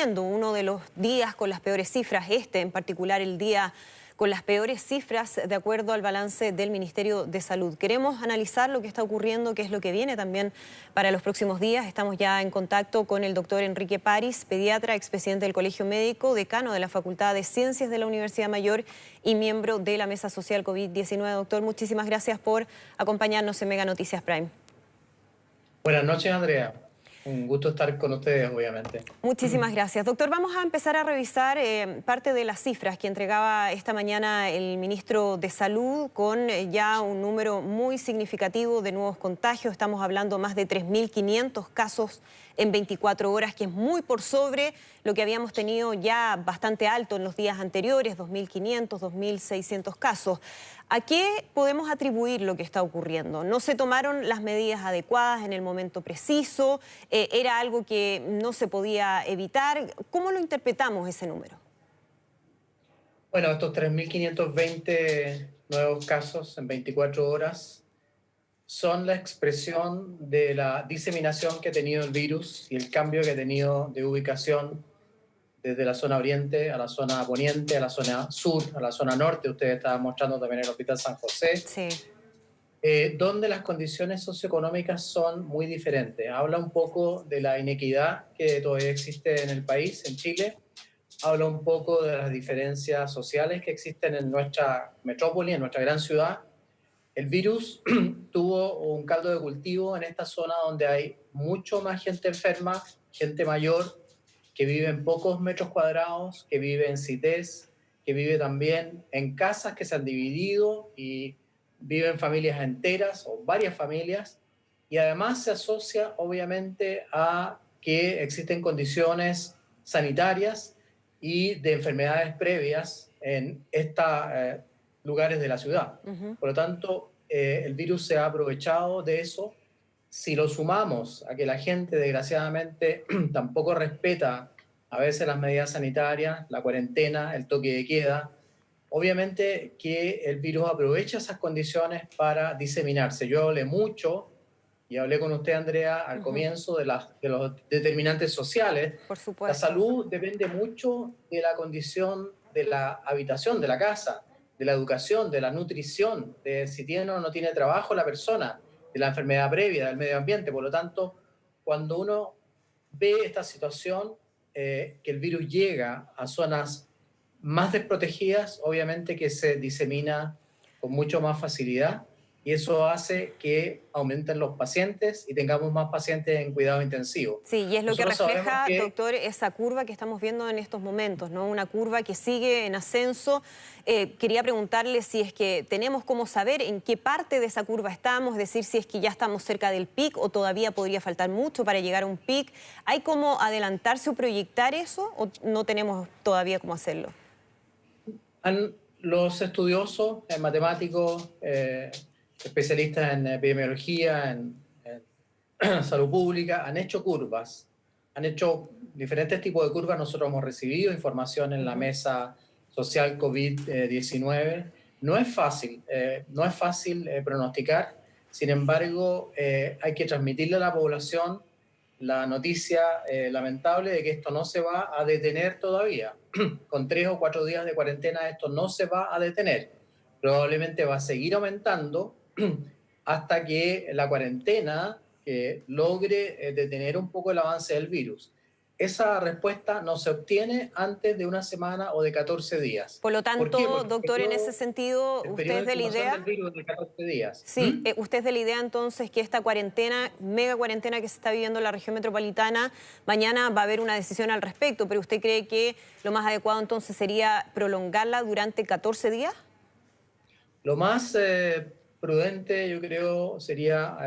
uno de los días con las peores cifras, en particular el día con las peores cifras de acuerdo al balance del Ministerio de Salud. Queremos analizar lo que está ocurriendo, qué es lo que viene también para los próximos días. Estamos ya en contacto con el doctor Enrique París, pediatra, expresidente del Colegio Médico, decano de la Facultad de Ciencias de la Universidad Mayor y miembro de la Mesa Social COVID-19. Doctor, muchísimas gracias por acompañarnos en Mega Noticias Prime. Buenas noches, Andrea. Un gusto estar con ustedes, obviamente. Muchísimas gracias. Doctor, vamos a empezar a revisar parte de las cifras que entregaba esta mañana el ministro de Salud con ya un número muy significativo de nuevos contagios. Estamos hablando más de 3.500 casos en 24 horas, que es muy por sobre lo que habíamos tenido ya bastante alto en los días anteriores, 2.500, 2.600 casos. ¿A qué podemos atribuir lo que está ocurriendo? ¿No se tomaron las medidas adecuadas en el momento preciso? ¿Era algo que no se podía evitar? ¿Cómo lo interpretamos ese número? Bueno, estos 3.520 nuevos casos en 24 horas son la expresión de la diseminación que ha tenido el virus y el cambio que ha tenido de ubicación desde la zona oriente a la zona poniente, a la zona sur, a la zona norte. Ustedes estaban mostrando también el Hospital San José. Sí. Donde las condiciones socioeconómicas son muy diferentes. Habla un poco de la inequidad que todavía existe en el país, en Chile. Habla un poco de las diferencias sociales que existen en nuestra metrópoli, en nuestra gran ciudad. El virus tuvo un caldo de cultivo en esta zona donde hay mucho más gente enferma, gente mayor, que vive en pocos metros cuadrados, que vive en CITES, que vive también en casas que se han dividido y viven familias enteras o varias familias. Y además se asocia obviamente a que existen condiciones sanitarias y de enfermedades previas en estos lugares de la ciudad. Por lo tanto, el virus se ha aprovechado de eso. Si lo sumamos a que la gente desgraciadamente tampoco respeta a veces las medidas sanitarias, la cuarentena, el toque de queda, obviamente que el virus aprovecha esas condiciones para diseminarse. Yo hablé mucho y hablé con usted, Andrea, al comienzo de los determinantes sociales. Por La supuesto. salud depende mucho de la condición de la habitación, de la casa, de la educación, de la nutrición, de si tiene o no tiene trabajo la persona, de la enfermedad previa, del medio ambiente. Por lo tanto, cuando uno ve esta situación, que el virus llega a zonas más desprotegidas, obviamente que se disemina con mucho más facilidad y eso hace que aumenten los pacientes y tengamos más pacientes en cuidado intensivo. Sí, y es lo que Nosotros sabemos refleja, que doctor, esa curva que estamos viendo en estos momentos, ¿no? Una curva que sigue en ascenso. Quería preguntarle si es que tenemos cómo saber en qué parte de esa curva estamos, es decir, si es que ya estamos cerca del pic o todavía podría faltar mucho para llegar a un pic. ¿Hay cómo adelantarse o proyectar eso o no tenemos todavía cómo hacerlo? los estudiosos, matemáticos, especialistas en epidemiología, en salud pública, han hecho curvas, han hecho diferentes tipos de curvas. Nosotros hemos recibido información en la mesa social COVID-19. No es fácil pronosticar. Sin embargo, hay que transmitirle a la población la noticia lamentable de que esto no se va a detener todavía. Con 3 o 4 días de cuarentena esto no se va a detener. Probablemente va a seguir aumentando hasta que la cuarentena logre detener un poco el avance del virus. Esa respuesta no se obtiene antes de una semana o de 14 días. Por lo ¿Por qué? tanto, Porque doctor, en ese sentido, el usted periodo es de de la incubación del idea... virus es de 14 días. Sí, usted es de la idea entonces que esta cuarentena, mega cuarentena que se está viviendo en la región metropolitana, mañana va a haber una decisión al respecto, pero ¿usted cree que lo más adecuado entonces sería prolongarla durante 14 días? Lo más prudente, yo creo, sería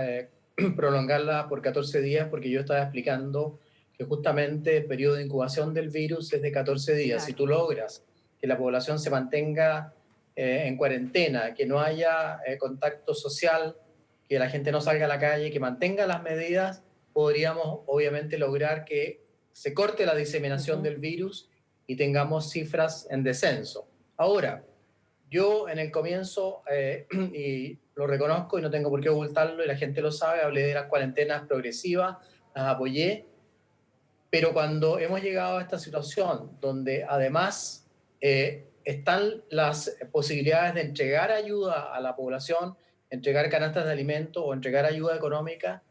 prolongarla por 14 días, porque yo estaba explicando que justamente el periodo de incubación del virus es de 14 días. Si Claro. tú logras que la población se mantenga en cuarentena, que no haya contacto social, que la gente no salga a la calle, que mantenga las medidas, podríamos obviamente lograr que se corte la diseminación del virus y tengamos cifras en descenso. Ahora, yo en el comienzo, y lo reconozco y no tengo por qué ocultarlo, y la gente lo sabe, hablé de las cuarentenas progresivas, las apoyé, Pero cuando hemos llegado a esta situación, donde además están las posibilidades de entregar ayuda a la población, entregar canastas de alimentos o entregar ayuda económica,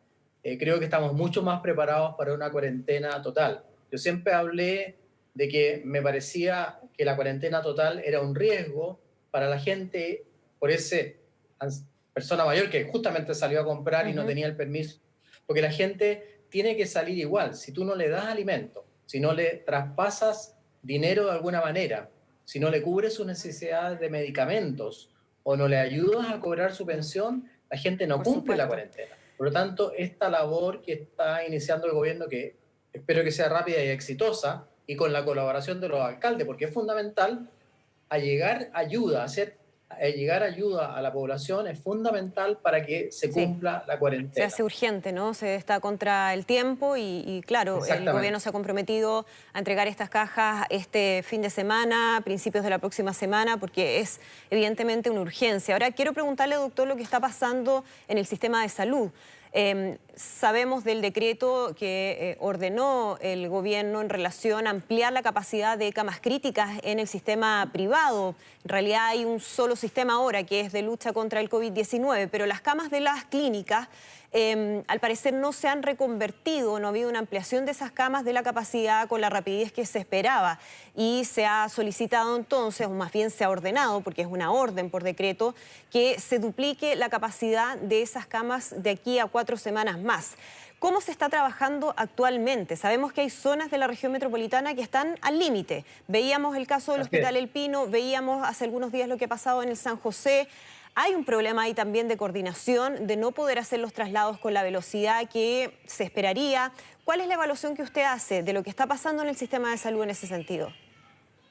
creo que estamos mucho más preparados para una cuarentena total. Yo siempre hablé de que me parecía que la cuarentena total era un riesgo para la gente por ese persona mayor que justamente salió a comprar y no tenía el permiso, porque la gente tiene que salir igual. Si tú no le das alimento, si no le traspasas dinero de alguna manera, si no le cubres sus necesidades de medicamentos o no le ayudas a cobrar su pensión, la gente no cumple la cuarentena. Por lo tanto, esta labor que está iniciando el gobierno, que espero que sea rápida y exitosa, y con la colaboración de los alcaldes, porque es fundamental llegar ayuda a la población, es fundamental para que se cumpla la cuarentena. Se hace urgente, ¿no? Se está contra el tiempo y claro, el gobierno se ha comprometido a entregar estas cajas este fin de semana, principios de la próxima semana, porque es evidentemente una urgencia. Ahora quiero preguntarle, doctor, lo que está pasando en el sistema de salud. Sabemos del decreto que ordenó el gobierno en relación a ampliar la capacidad de camas críticas en el sistema privado. En realidad hay un solo sistema ahora que es de lucha contra el COVID-19, pero las camas de las clínicas al parecer no se han reconvertido, no ha habido una ampliación de esas camas de la capacidad con la rapidez que se esperaba y se ha solicitado entonces, o más bien se ha ordenado, porque es una orden por decreto, que se duplique la capacidad de esas camas de aquí a 4 semanas más. ¿Cómo se está trabajando actualmente? Sabemos que hay zonas de la región metropolitana que están al límite. Veíamos el caso del Hospital El Pino, veíamos hace algunos días lo que ha pasado en el San José. Hay un problema ahí también de coordinación, de no poder hacer los traslados con la velocidad que se esperaría. ¿Cuál es la evaluación que usted hace de lo que está pasando en el sistema de salud en ese sentido?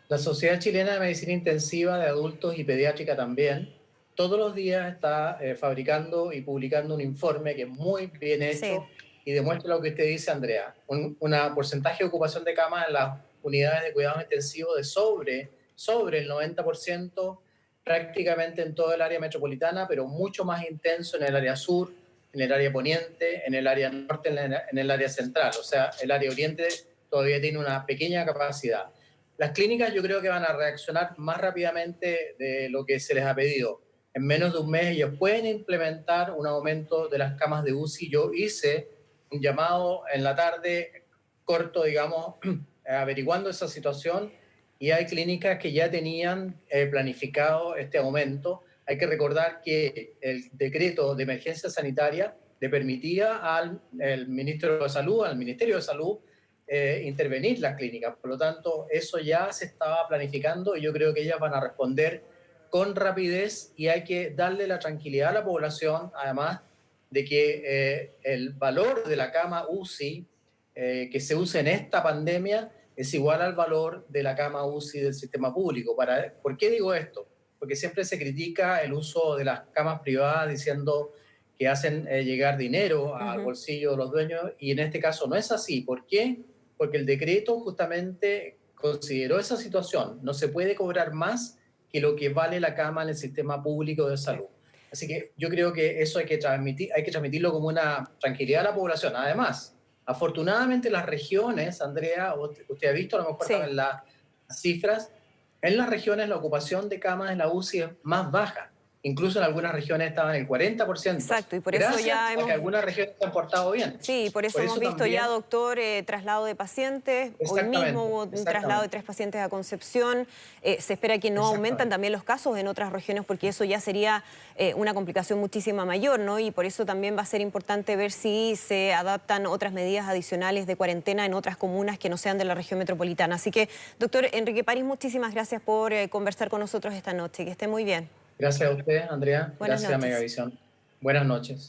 La Sociedad Chilena de Medicina Intensiva de Adultos y Pediátrica también, todos los días está fabricando y publicando un informe que es muy bien hecho y demuestra lo que usted dice, Andrea. Un porcentaje de ocupación de camas en las unidades de cuidados intensivos de sobre el 90%, prácticamente en todo el área metropolitana, pero mucho más intenso en el área sur, en el área poniente, en el área norte, en el área central. O sea, el área oriente todavía tiene una pequeña capacidad. Las clínicas yo creo que van a reaccionar más rápidamente de lo que se les ha pedido. En menos de un mes ellos pueden implementar un aumento de las camas de UCI. Yo hice un llamado en la tarde, corto, digamos, averiguando esa situación, y hay clínicas que ya tenían planificado este aumento. Hay que recordar que el decreto de emergencia sanitaria le permitía al ministro de Salud, al Ministerio de Salud, intervenir las clínicas. Por lo tanto, eso ya se estaba planificando y yo creo que ellas van a responder con rapidez y hay que darle la tranquilidad a la población, además de que el valor de la cama UCI que se usa en esta pandemia es igual al valor de la cama UCI del sistema público. ¿Por qué digo esto? Porque siempre se critica el uso de las camas privadas diciendo que hacen llegar dinero al bolsillo de los dueños, y en este caso no es así. ¿Por qué? Porque el decreto justamente consideró esa situación. No se puede cobrar más que lo que vale la cama en el sistema público de salud. Así que yo creo que eso hay que transmitirlo como una tranquilidad a la población. Además, afortunadamente las regiones, Andrea, usted ha visto a lo mejor también las cifras, en las regiones la ocupación de camas en la UCI es más baja. Incluso en algunas regiones estaban en el 40%. Exacto, y por eso ya hemos... que algunas regiones se han portado bien. Sí, por eso hemos visto también... ya, doctor, traslado de pacientes. Hoy mismo hubo un traslado de 3 pacientes a Concepción. Se espera que no aumentan también los casos en otras regiones, porque eso ya sería una complicación muchísima mayor, ¿no? Y por eso también va a ser importante ver si se adaptan otras medidas adicionales de cuarentena en otras comunas que no sean de la región metropolitana. Así que, doctor Enrique París, muchísimas gracias por conversar con nosotros esta noche. Que esté muy bien. Gracias a usted, Andrea. Buenas Gracias noches. a Megavisión. Buenas noches.